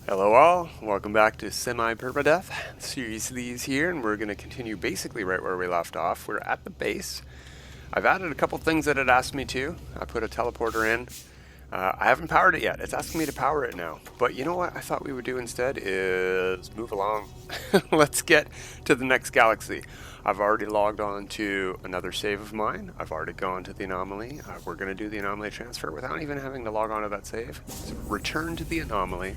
Hello all, welcome back to Semi Permadeath, series these here, and we're going to continue basically right where we left off. We're at the base. I've added a couple things that it asked me to. I put a teleporter in. I haven't powered it yet. It's asking me to power it now. But you know what I thought we would do instead is move along. Let's get to the next galaxy. I've already logged on to another save of mine. I've already gone to the Anomaly. We're going to do the Anomaly transfer without even having to log on to that save. So return to the Anomaly.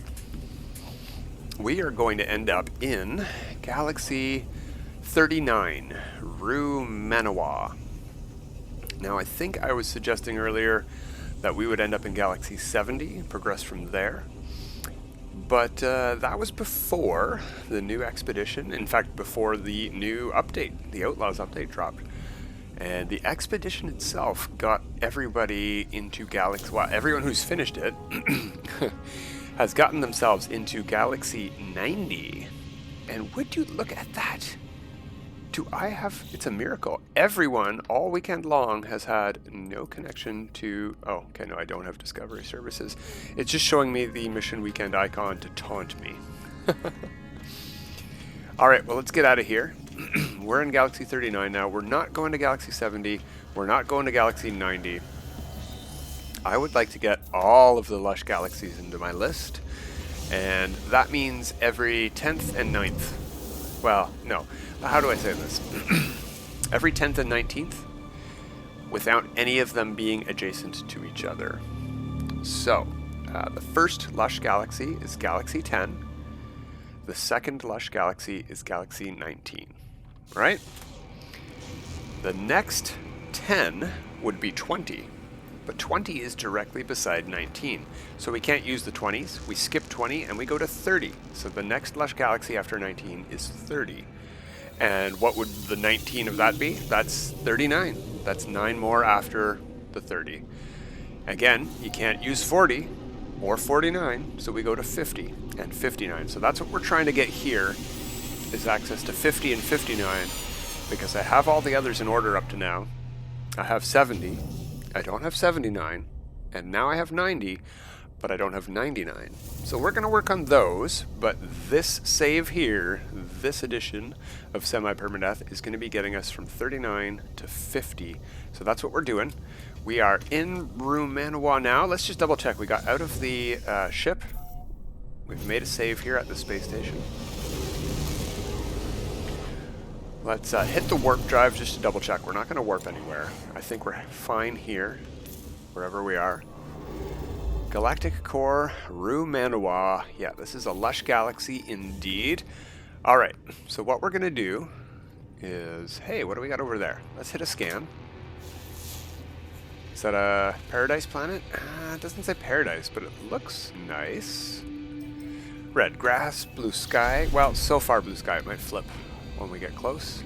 We are going to end up in Galaxy 39, Rewmanawa. Now, I think I was suggesting earlier that we would end up in Galaxy 70, progress from there. But that was before the new expedition, in fact, before the new update, the Outlaws update dropped. And the expedition itself got everybody into Galaxy, well, everyone who's finished it has gotten themselves into Galaxy 90. And would you look at that? It's a miracle. Everyone, all weekend long, has had no connection to, oh, okay, no, I don't have Discovery Services. It's just showing me the Mission Weekend icon to taunt me. Alright, well, let's get out of here. We're in Galaxy 39 now. We're not going to Galaxy 70. We're not going to Galaxy 90. I would like to get all of the Lush galaxies into my list, and that means every 10th and 9th. Well, no. How do I say this? Every 10th and 19th, without any of them being adjacent to each other. So, the first Lush galaxy is Galaxy 10. The second Lush galaxy is Galaxy 19. Right? The next 10 would be 20. But 20 is directly beside 19. So we can't use the 20s. We skip 20 and we go to 30. So the next Lush galaxy after 19 is 30. And what would the 19 of that be? That's 39. That's 9 more after the 30. Again, you can't use 40 or 49, so we go to 50 and 59. So that's what we're trying to get here, is access to 50 and 59, because I have all the others in order up to now. I have 70. I don't have 79, and now I have 90, but I don't have 99. So we're going to work on those, but this save here, this edition of Semi Permadeath, is going to be getting us from 39 to 50. So that's what we're doing. We are in Rewmanawa now. Let's just double check. We got out of the ship. We've made a save here at the space station. Let's hit the warp drive just to double check. We're not going to warp anywhere. I think we're fine here, wherever we are. Galactic Core, Rewmanawa. Yeah, this is a Lush galaxy indeed. Alright, so what we're going to do is... Hey, what do we got over there? Let's hit a scan. Is that a paradise planet? It doesn't say paradise, but it looks nice. Red grass, blue sky. Well, so far blue sky. It might flip when we get close.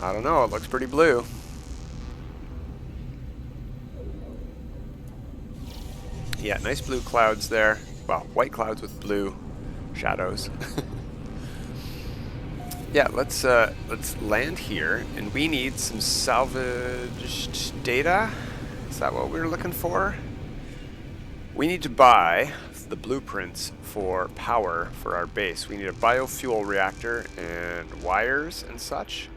I don't know, it looks pretty blue. Yeah, nice blue clouds there. Well, white clouds with blue shadows. Yeah, let's land here, and we need some salvaged data. Is that what we're looking for? We need to buy the blueprints for power for our base. We need a biofuel reactor and wires and such.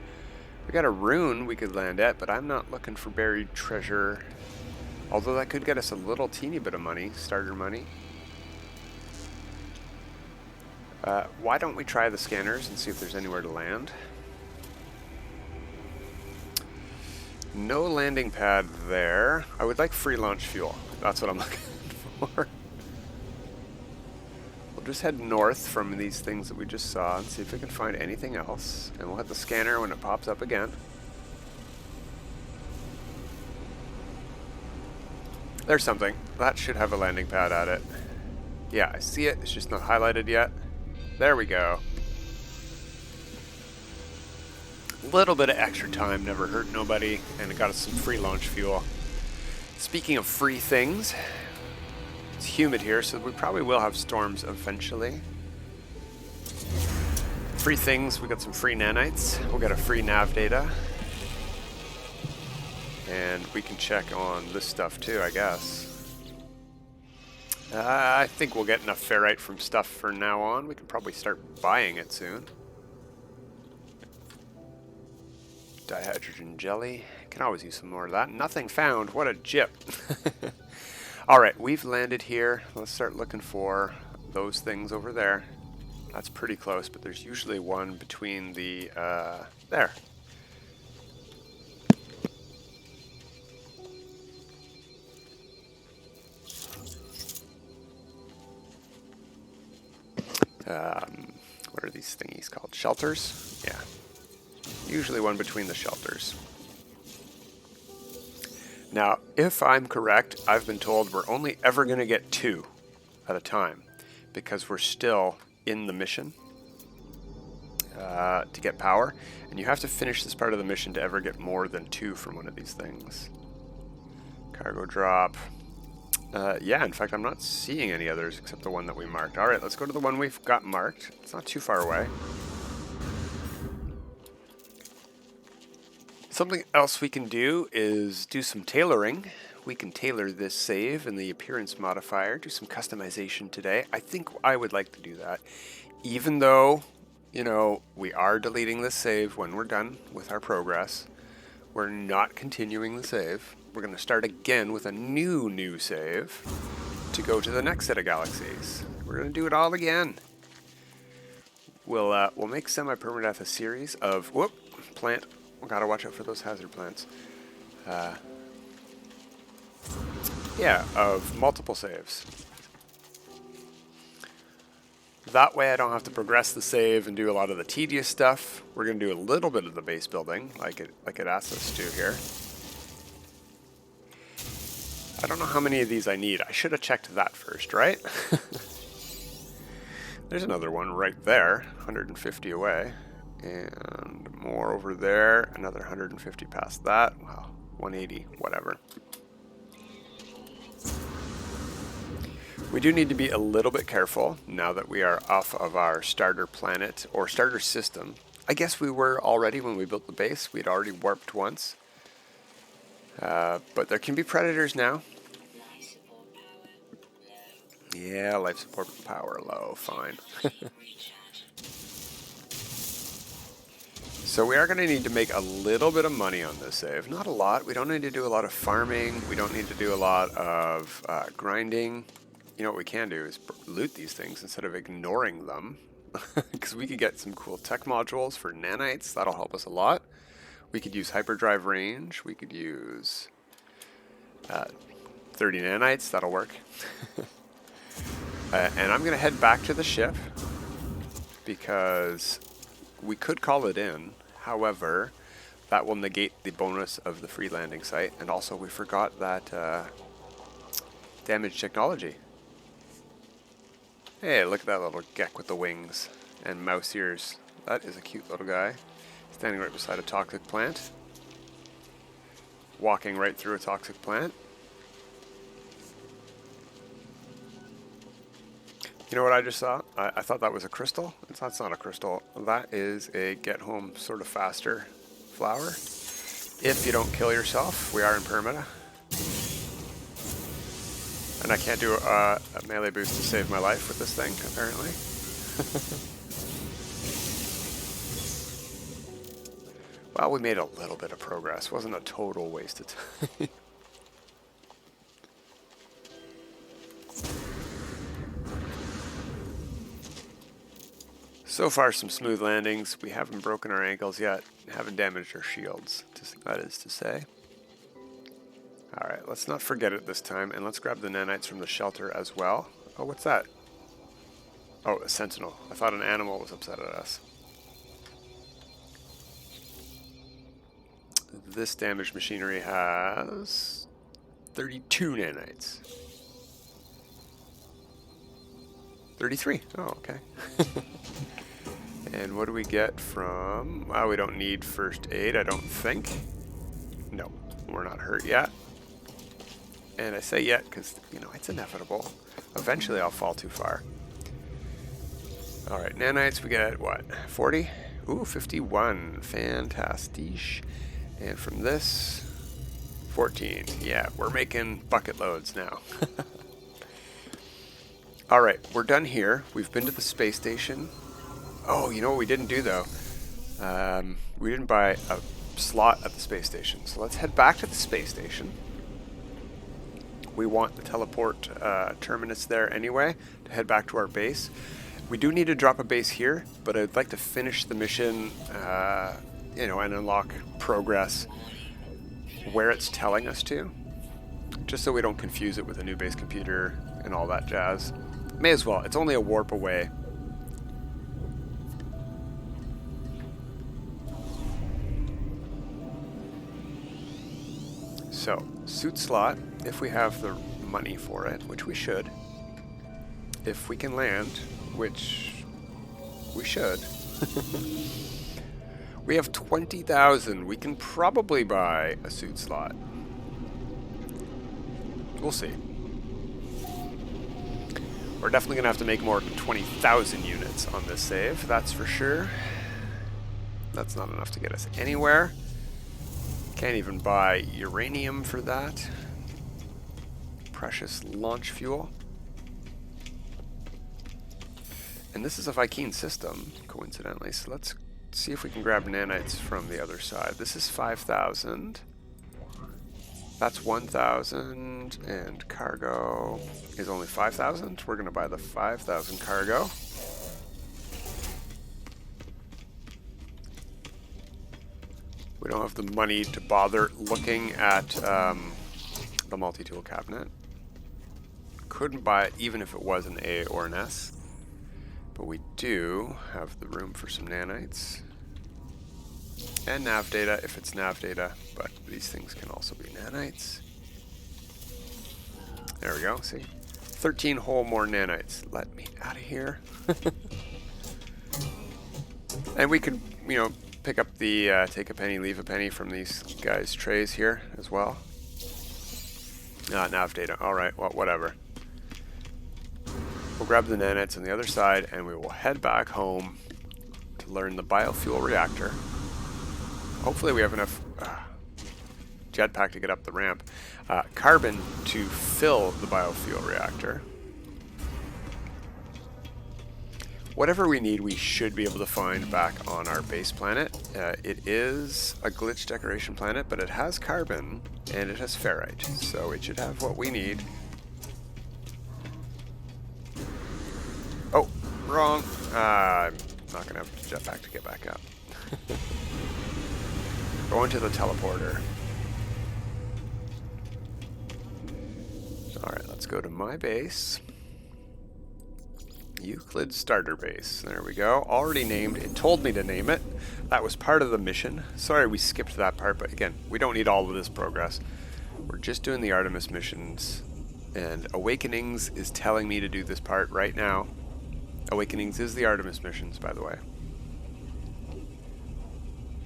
We got a rune we could land at, but I'm not looking for buried treasure. Although that could get us a little teeny bit of money, starter money. Why don't we try the scanners and see if there's anywhere to land? No landing pad there. I would like free launch fuel. That's what I'm looking for. We'll just head north from these things that we just saw and see if we can find anything else. And we'll hit the scanner when it pops up again. There's something. That should have a landing pad at it. Yeah, I see it. It's just not highlighted yet. There we go. A little bit of extra time never hurt nobody, and it got us some free launch fuel. Speaking of free things, it's humid here, so we probably will have storms eventually. Free things, we got some free nanites. We'll get a free nav data. And we can check on this stuff too, I guess. I think we'll get enough ferrite from stuff for now on. We can probably start buying it soon. Dihydrogen jelly. Can always use some more of that. Nothing found. What a jip. Alright, we've landed here. Let's start looking for those things over there. That's pretty close, but there's usually one between the, there. What are these thingies called? Shelters? Yeah. Usually one between the shelters. Now, if I'm correct, I've been told we're only ever going to get 2 at a time because we're still in the mission to get power, and you have to finish this part of the mission to ever get more than 2 from one of these things. Cargo drop. Yeah, in fact, I'm not seeing any others except the one that we marked. Alright, let's go to the one we've got marked. It's not too far away. Something else we can do is do some tailoring. We can tailor this save in the appearance modifier, do some customization today. I think I would like to do that. Even though, you know, we are deleting this save when we're done with our progress, we're not continuing the save. We're going to start again with a new save to go to the next set of galaxies. We're going to do it all again. We'll make Semi Permadeath a series of, plant. Gotta watch out for those hazard plants. Yeah, of multiple saves. That way I don't have to progress the save and do a lot of the tedious stuff. We're going to do a little bit of the base building, like it asks us to here. I don't know how many of these I need. I should have checked that first, right? There's another one right there, 150 away. And more over there, another 150 past that. Wow, 180, whatever. We do need to be a little bit careful now that we are off of our starter planet or starter system. I guess we were already when we built the base. We'd already warped once. But there can be predators now. Yeah, life support power low, fine. So we are going to need to make a little bit of money on this save. Not a lot. We don't need to do a lot of farming. We don't need to do a lot of grinding. You know what we can do is loot these things instead of ignoring them. Because we could get some cool tech modules for nanites. That'll help us a lot. We could use hyperdrive range. We could use 30 nanites. That'll work. And I'm going to head back to the ship because we could call it in. However, that will negate the bonus of the free landing site. And also we forgot that damage technology. Hey, look at that little geck with the wings and mouse ears. That is a cute little guy. Standing right beside a toxic plant. Walking right through a toxic plant. You know what I just saw? I thought that was a crystal. That's not a crystal. That is a get home sort of faster flower. If you don't kill yourself, we are in permata. And I can't do a melee boost to save my life with this thing, apparently. Well, we made a little bit of progress. Wasn't a total waste of time. So far, some smooth landings. We haven't broken our ankles yet. Haven't damaged our shields, that is to say. Alright, let's not forget it this time, and let's grab the nanites from the shelter as well. Oh, what's that? Oh, a sentinel. I thought an animal was upset at us. This damaged machinery has 32 nanites. 33. Oh, okay. And what do we get from... Well, we don't need first aid, I don't think. No, we're not hurt yet. And I say yet because, you know, it's inevitable. Eventually I'll fall too far. Alright, nanites, we get, what, 40? Ooh, 51. Fantastic. And from this, 14. Yeah, we're making bucket loads now. Alright, we're done here. We've been to the space station. Oh, you know what we didn't do though? We didn't buy a slot at the space station. So let's head back to the space station. We want the teleport terminus there anyway to head back to our base. We do need to drop a base here, but I'd like to finish the mission, you know, and unlock progress where it's telling us to, just so we don't confuse it with a new base computer and all that jazz. May as well. It's only a warp away. So, suit slot, if we have the money for it, which we should. If we can land, which we should. We have 20,000. We can probably buy a suit slot. We'll see. We're definitely going to have to make more than 20,000 units on this save, that's for sure. That's not enough to get us anywhere. Can't even buy uranium for that. Precious launch fuel. And this is a Viking system, coincidentally, so let's see if we can grab nanites from the other side. This is 5,000. That's 1,000, and cargo is only 5,000. We're going to buy the 5,000 cargo. We don't have the money to bother looking at the multi-tool cabinet. Couldn't buy it even if it was an A or an S. But we do have the room for some nanites. And nav data if it's nav data, but these things can also be nanites. There we go, see? 13 whole more nanites. Let me out of here. And we could, you know, pick up the take a penny, leave a penny from these guys' trays here as well. Nav data. Alright, well, whatever. We'll grab the nanites on the other side and we will head back home to learn the biofuel reactor. Hopefully we have enough jetpack to get up the ramp. Carbon to fill the biofuel reactor. Whatever we need, we should be able to find back on our base planet. It is a glitch decoration planet, but it has carbon and it has ferrite, so it should have what we need. Oh, wrong. I'm not going to have a jetpack to get back up. Going to the teleporter. Alright, let's go to my base. Euclid starter base. There we go. Already named. It told me to name it. That was part of the mission. Sorry we skipped that part, but again, we don't need all of this progress. We're just doing the Artemis missions. And Awakenings is telling me to do this part right now. Awakenings is the Artemis missions, by the way.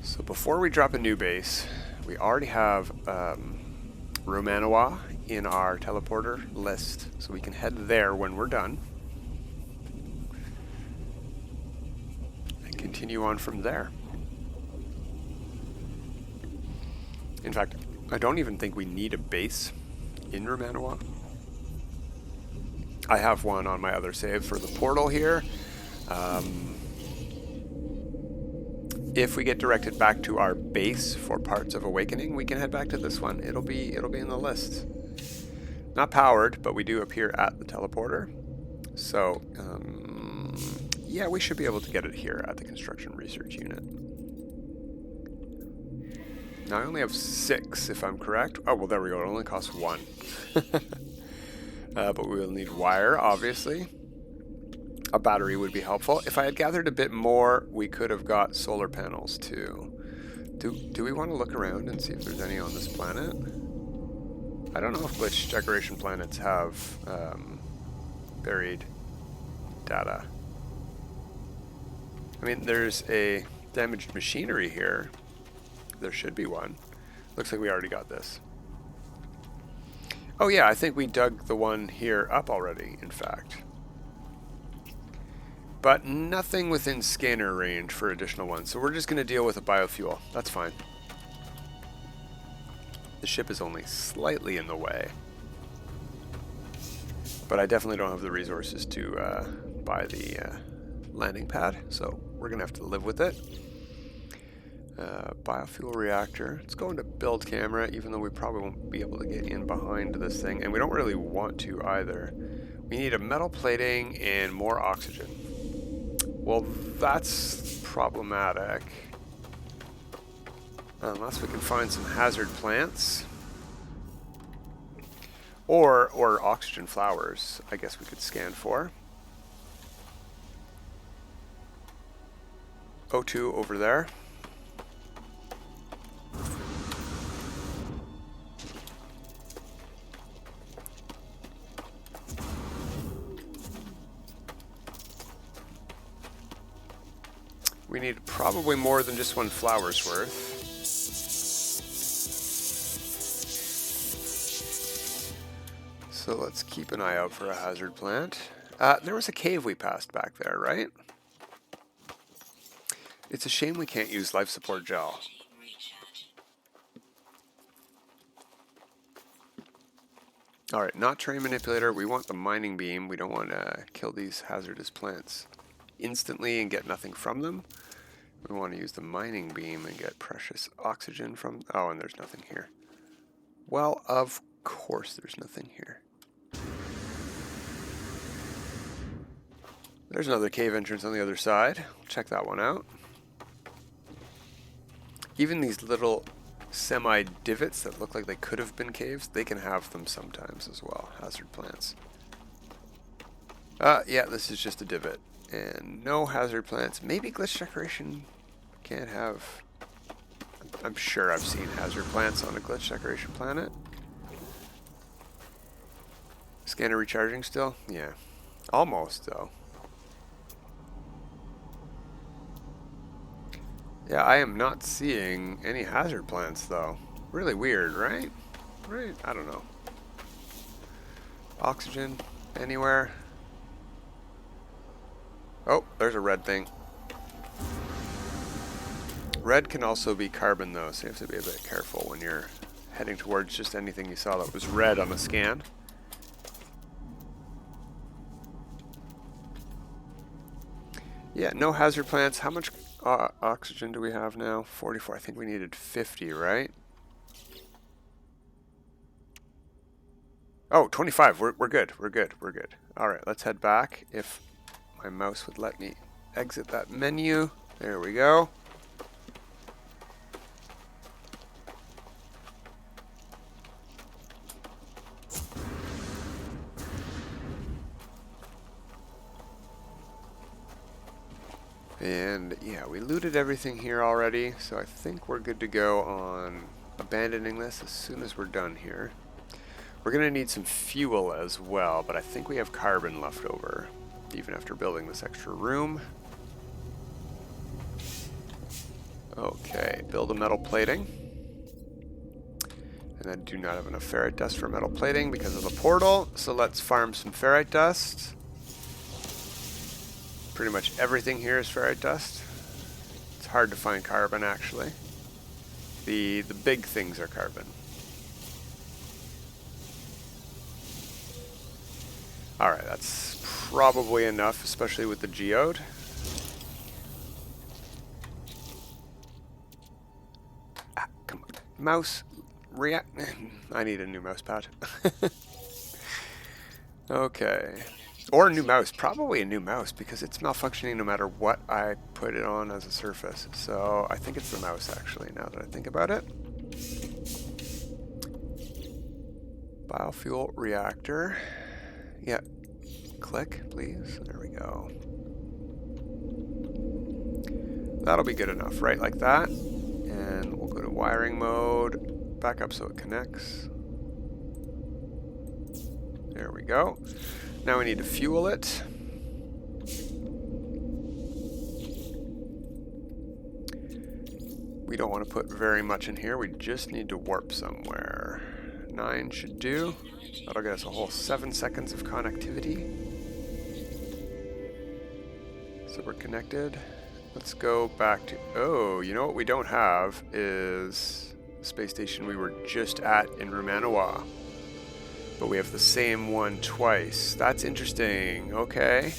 So before we drop a new base, we already have Rewmanawa in our teleporter list, so we can head there when we're done. And continue on from there. In fact, I don't even think we need a base in Rewmanawa. I have one on my other save for the portal here. If we get directed back to our base for parts of Awakening, we can head back to this one. It'll be in the list. Not powered, but we do appear at the teleporter. So, yeah, we should be able to get it here at the construction research unit. Now I only have 6, if I'm correct. Oh, well, there we go. It only costs 1. But we will need wire, obviously. A battery would be helpful. If I had gathered a bit more, we could have got solar panels too. Do we want to look around and see if there's any on this planet? I don't know if glitch decoration planets have buried data. I mean, there's a damaged machinery here. There should be one. Looks like we already got this. Oh yeah, I think we dug the one here up already, in fact. But nothing within scanner range for additional ones, so we're just going to deal with a biofuel. That's fine. The ship is only slightly in the way. But I definitely don't have the resources to buy the landing pad, so we're going to have to live with it. Biofuel reactor. Let's go into build camera, even though we probably won't be able to get in behind this thing, and we don't really want to either. We need a metal plating and more oxygen. Well, that's problematic. Unless we can find some hazard plants. Or oxygen flowers, I guess we could scan for. O2 over there. We need probably more than just one flower's worth. So let's keep an eye out for a hazard plant. There was a cave we passed back there, right? It's a shame we can't use life support gel. Alright, not terrain manipulator. We want the mining beam. We don't want to kill these hazardous plants instantly and get nothing from them. We want to use the mining beam and get precious oxygen from... Oh, and there's nothing here. Well, of course there's nothing here. There's another cave entrance on the other side. Check that one out. Even these little semi-divots that look like they could have been caves, they can have them sometimes as well. Hazard plants. Yeah, this is just a divot. And no hazard plants. Maybe glitch decoration can't have... I'm sure I've seen hazard plants on a glitch decoration planet. Scanner recharging still? Yeah. Almost, though. Yeah, I am not seeing any hazard plants, though. Really weird, right? Right? I don't know. Oxygen? Anywhere? Oh, there's a red thing. Red can also be carbon, though, so you have to be a bit careful when you're heading towards just anything you saw that was red on the scan. Yeah, no hazard plants. How much oxygen do we have now? 44. I think we needed 50, right? Oh, 25. We're good. We're good. We're good. All right, let's head back. If my mouse would let me exit that menu. There we go. And yeah, we looted everything here already, so I think we're good to go on abandoning this as soon as we're done here. We're going to need some fuel as well, but I think we have carbon left over, even after building this extra room. Okay, build a metal plating. And I do not have enough ferrite dust for metal plating because of the portal, so let's farm some ferrite dust. Pretty much everything here is ferrite dust. It's hard to find carbon, actually. The big things are carbon. Alright, that's probably enough, especially with the geode. Ah, come on. Mouse, react. I need a new mouse pad. Okay. Or a new mouse. Probably a new mouse, because it's malfunctioning no matter what I put it on as a surface. So I think it's the mouse, actually, now that I think about it. Biofuel reactor. Yeah. Click, please. There we go. That'll be good enough, right? Like that. And we'll go to wiring mode. Back up so it connects. There we go. Now we need to fuel it. We don't want to put very much in here. We just need to warp somewhere. 9 should do. That'll get us a whole 7 seconds of connectivity. So we're connected. Let's go back to... Oh, you know what we don't have is space station we were just at in Rewmanawa. But we have the same one twice. That's interesting. Okay.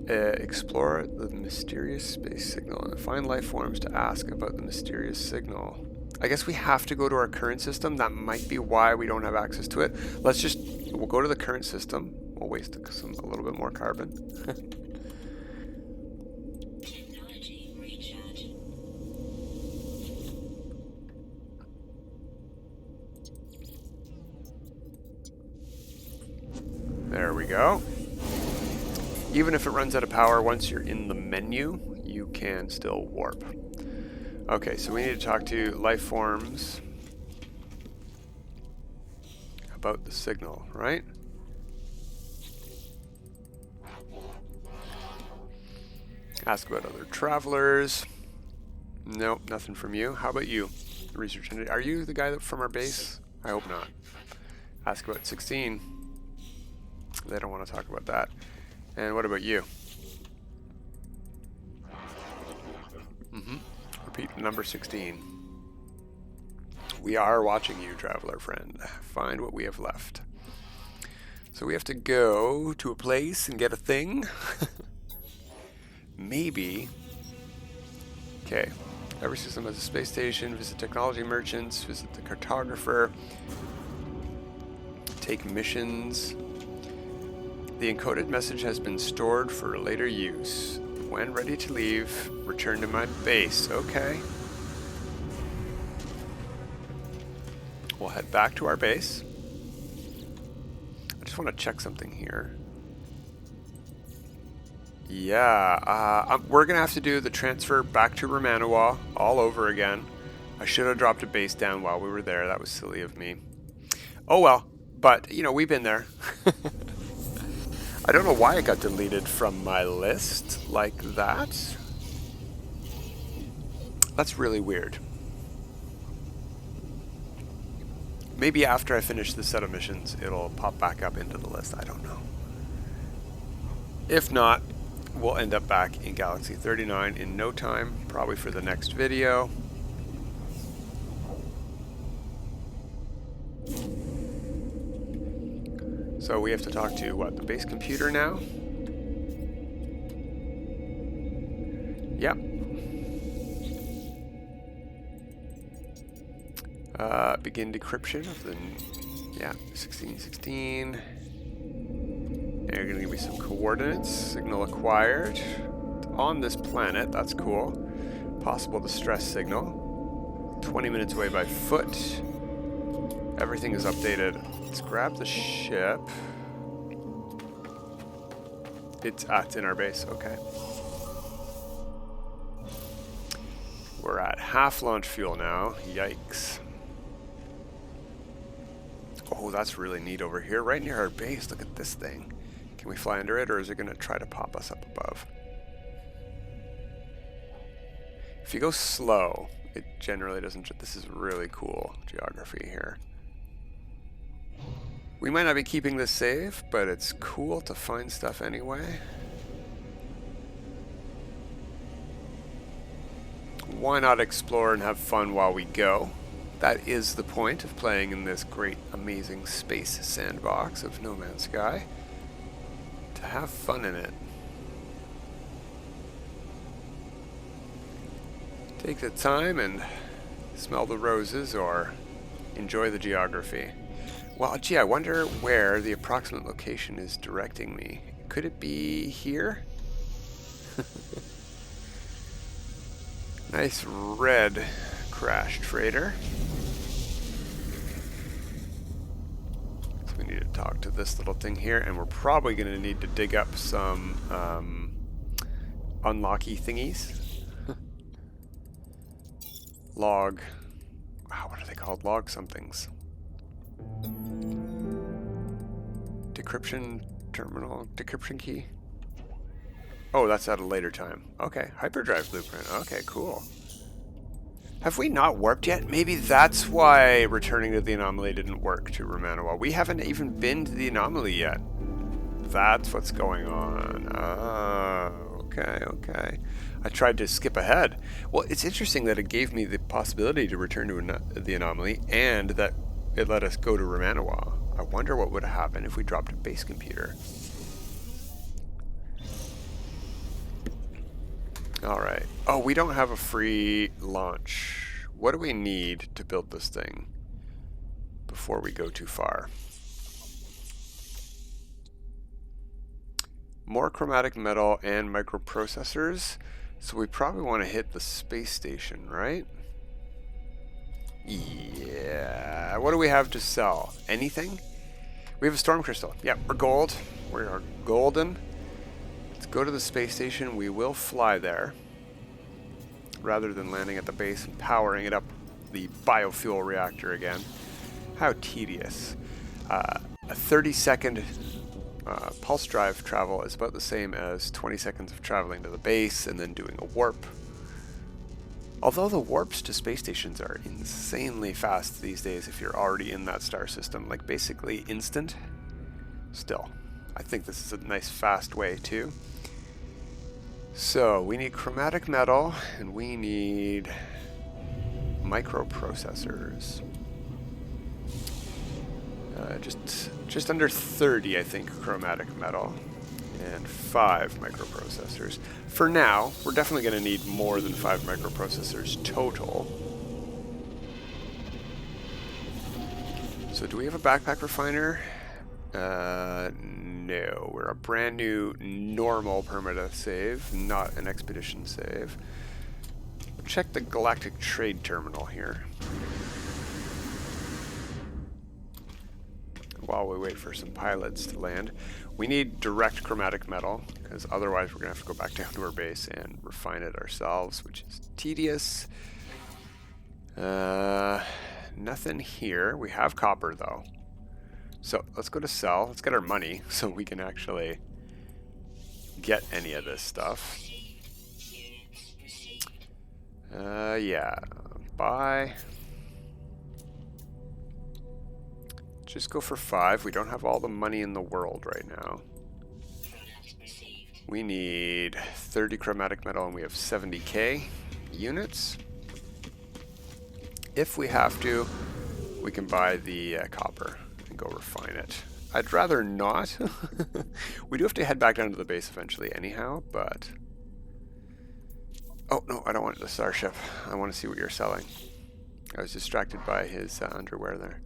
Explore the mysterious space signal and find life forms to ask about the mysterious signal. I guess we have to go to our current system. That might be why we don't have access to it. We'll go to the current system. We'll waste a little bit more carbon. Technology recharge. There we go. Even if it runs out of power, once you're in the menu, you can still warp. Okay, so we need to talk to life forms about the signal, right? Ask about other travelers. Nope, nothing from you. How about you? Research engineer. Are you the guy that from our base? I hope not. Ask about 16. They don't want to talk about that. And what about you? Repeat number 16. We are watching you, traveler friend. Find what we have left. So we have to go to a place and get a thing. Maybe. Okay. Every system has a space station. Visit technology merchants. Visit the cartographer. Take missions. The encoded message has been stored for later use. When ready to leave, return to my base. Okay. We'll head back to our base. I just want to check something here. Yeah, we're going to have to do the transfer back to Rewmanawa all over again. I should have dropped a base down while we were there. That was silly of me. Oh well, but, you know, we've been there. I don't know why it got deleted from my list like that. That's really weird. Maybe after I finish the set of missions, it'll pop back up into the list. I don't know. If not, we'll end up back in Galaxy 39 in no time, probably for the next video. So we have to talk to, what, the base computer now? Yep. Begin decryption of the, 1616. And you're going to give me some coordinates. Signal acquired. On this planet, that's cool. Possible distress signal. 20 minutes away by foot. Everything is updated. Let's grab the ship. It's in our base, okay. We're at half launch fuel now. Yikes. Oh, that's really neat over here, right near our base. Look at this thing. Can we fly under it, or is it going to try to pop us up above? If you go slow, it generally doesn't. This is really cool geography here. We might not be keeping this save, but it's cool to find stuff anyway. Why not explore and have fun while we go? That is the point of playing in this great, amazing space sandbox of No Man's Sky. To have fun in it. Take the time and smell the roses or enjoy the geography. Well, gee, I wonder where the approximate location is directing me. Could it be here? Nice red crash trader. So we need to talk to this little thing here, and we're probably going to need to dig up some unlocky thingies. Log. Wow, what are they called? Log somethings. Decryption terminal. Decryption key. Oh, that's at a later time. Okay, hyperdrive blueprint. Okay, cool. Have we not warped yet? Maybe that's why returning to the Anomaly didn't work to Rewmanawa. We haven't even been to the Anomaly yet. That's what's going on. Oh, okay, okay. I tried to skip ahead. Well, it's interesting that it gave me the possibility to return to the anomaly and that it let us go to Rewmanawa. I wonder what would happen if we dropped a base computer. Alright. Oh, we don't have a free launch. What do we need to build this thing before we go too far? More chromatic metal and microprocessors. So we probably want to hit the space station, right? Yeah. What do we have to sell? Anything? We have a storm crystal. Yep, we're gold. We are golden. Let's go to the space station. We will fly there rather than landing at the base and powering it up the biofuel reactor again. How tedious. A 30-second pulse drive travel is about the same as 20 seconds of traveling to the base and then doing a warp. Although the warps to space stations are insanely fast these days if you're already in that star system, like basically instant, still, I think this is a nice fast way too. So we need chromatic metal and we need microprocessors. Just under 30, I think, chromatic metal and 5 microprocessors. For now, we're definitely going to need more than 5 microprocessors total. So do we have a backpack refiner? No, we're a brand new normal permadeath save, not an expedition save. Check the galactic trade terminal here while we wait for some pilots to land. We need direct chromatic metal, because otherwise we're going to have to go back down to our base and refine it ourselves, which is tedious. Nothing here. We have copper, though. So let's go to sell. Let's get our money so we can actually get any of this stuff. Yeah. Buy. Just go for 5. We don't have all the money in the world right now. We need 30 chromatic metal and we have 70k units. If we have to, we can buy the copper and go refine it. I'd rather not. We do have to head back down to the base eventually anyhow, but... Oh, no, I don't want the starship. I want to see what you're selling. I was distracted by his underwear there.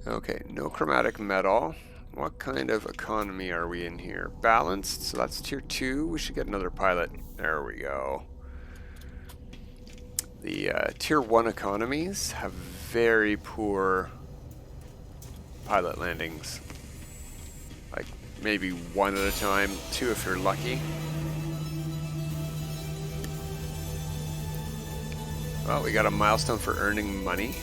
Okay, no chromatic metal. What kind of economy are we in here? Balanced, so that's tier 2. We should get another pilot. There we go. The tier 1 economies have very poor pilot landings. Like maybe 1 at a time, 2 if you're lucky. Well, we got a milestone for earning money.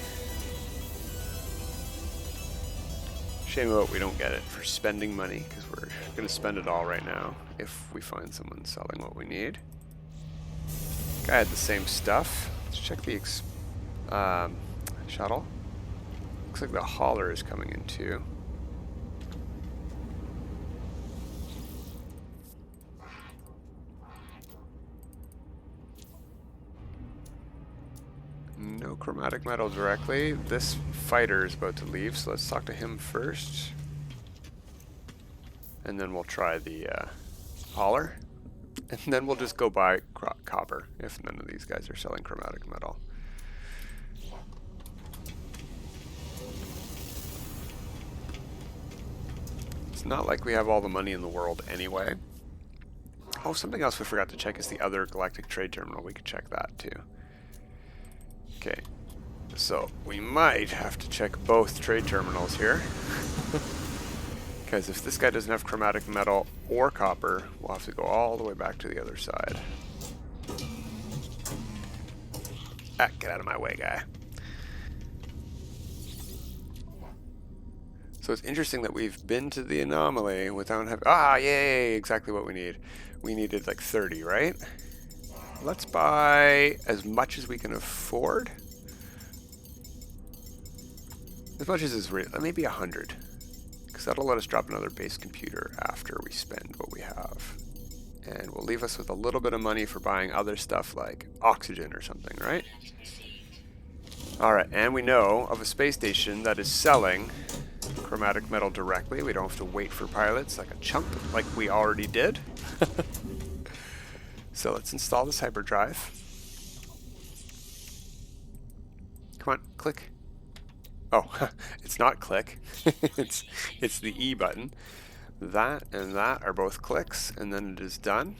Shame about we don't get it for spending money, because we're going to spend it all right now if we find someone selling what we need. Guy had the same stuff. Let's check the shuttle. Looks like the hauler is coming in too. No chromatic metal directly. This fighter is about to leave, so let's talk to him first. And then we'll try the hauler. And then we'll just go buy copper if none of these guys are selling chromatic metal. It's not like we have all the money in the world anyway. Oh, something else we forgot to check is the other galactic trade terminal. We could check that too. Okay, so we might have to check both trade terminals here. Because if this guy doesn't have chromatic metal or copper, we'll have to go all the way back to the other side. Ah, get out of my way, guy. So it's interesting that we've been to the anomaly without having... Ah, yay! Exactly what we need. We needed like 30, right? Let's buy as much as we can afford. As much as is real. Maybe 100. because that'll let us drop another base computer after we spend what we have. And will leave us with a little bit of money for buying other stuff like oxygen or something, right? Alright, and we know of a space station that is selling chromatic metal directly. We don't have to wait for pilots like a chump, like we already did. So let's install this hyperdrive. Come on, click. Oh, it's not click. it's the E button. That and that are both clicks, and then it is done.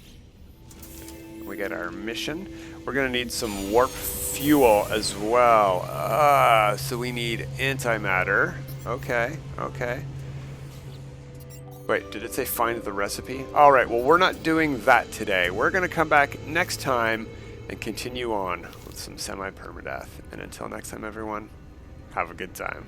We get our mission. We're going to need some warp fuel as well. So we need antimatter. Okay, okay. Wait, did it say find the recipe? Alright, well we're not doing that today. We're going to come back next time and continue on with some Semi Permadeath. And until next time, everyone, have a good time.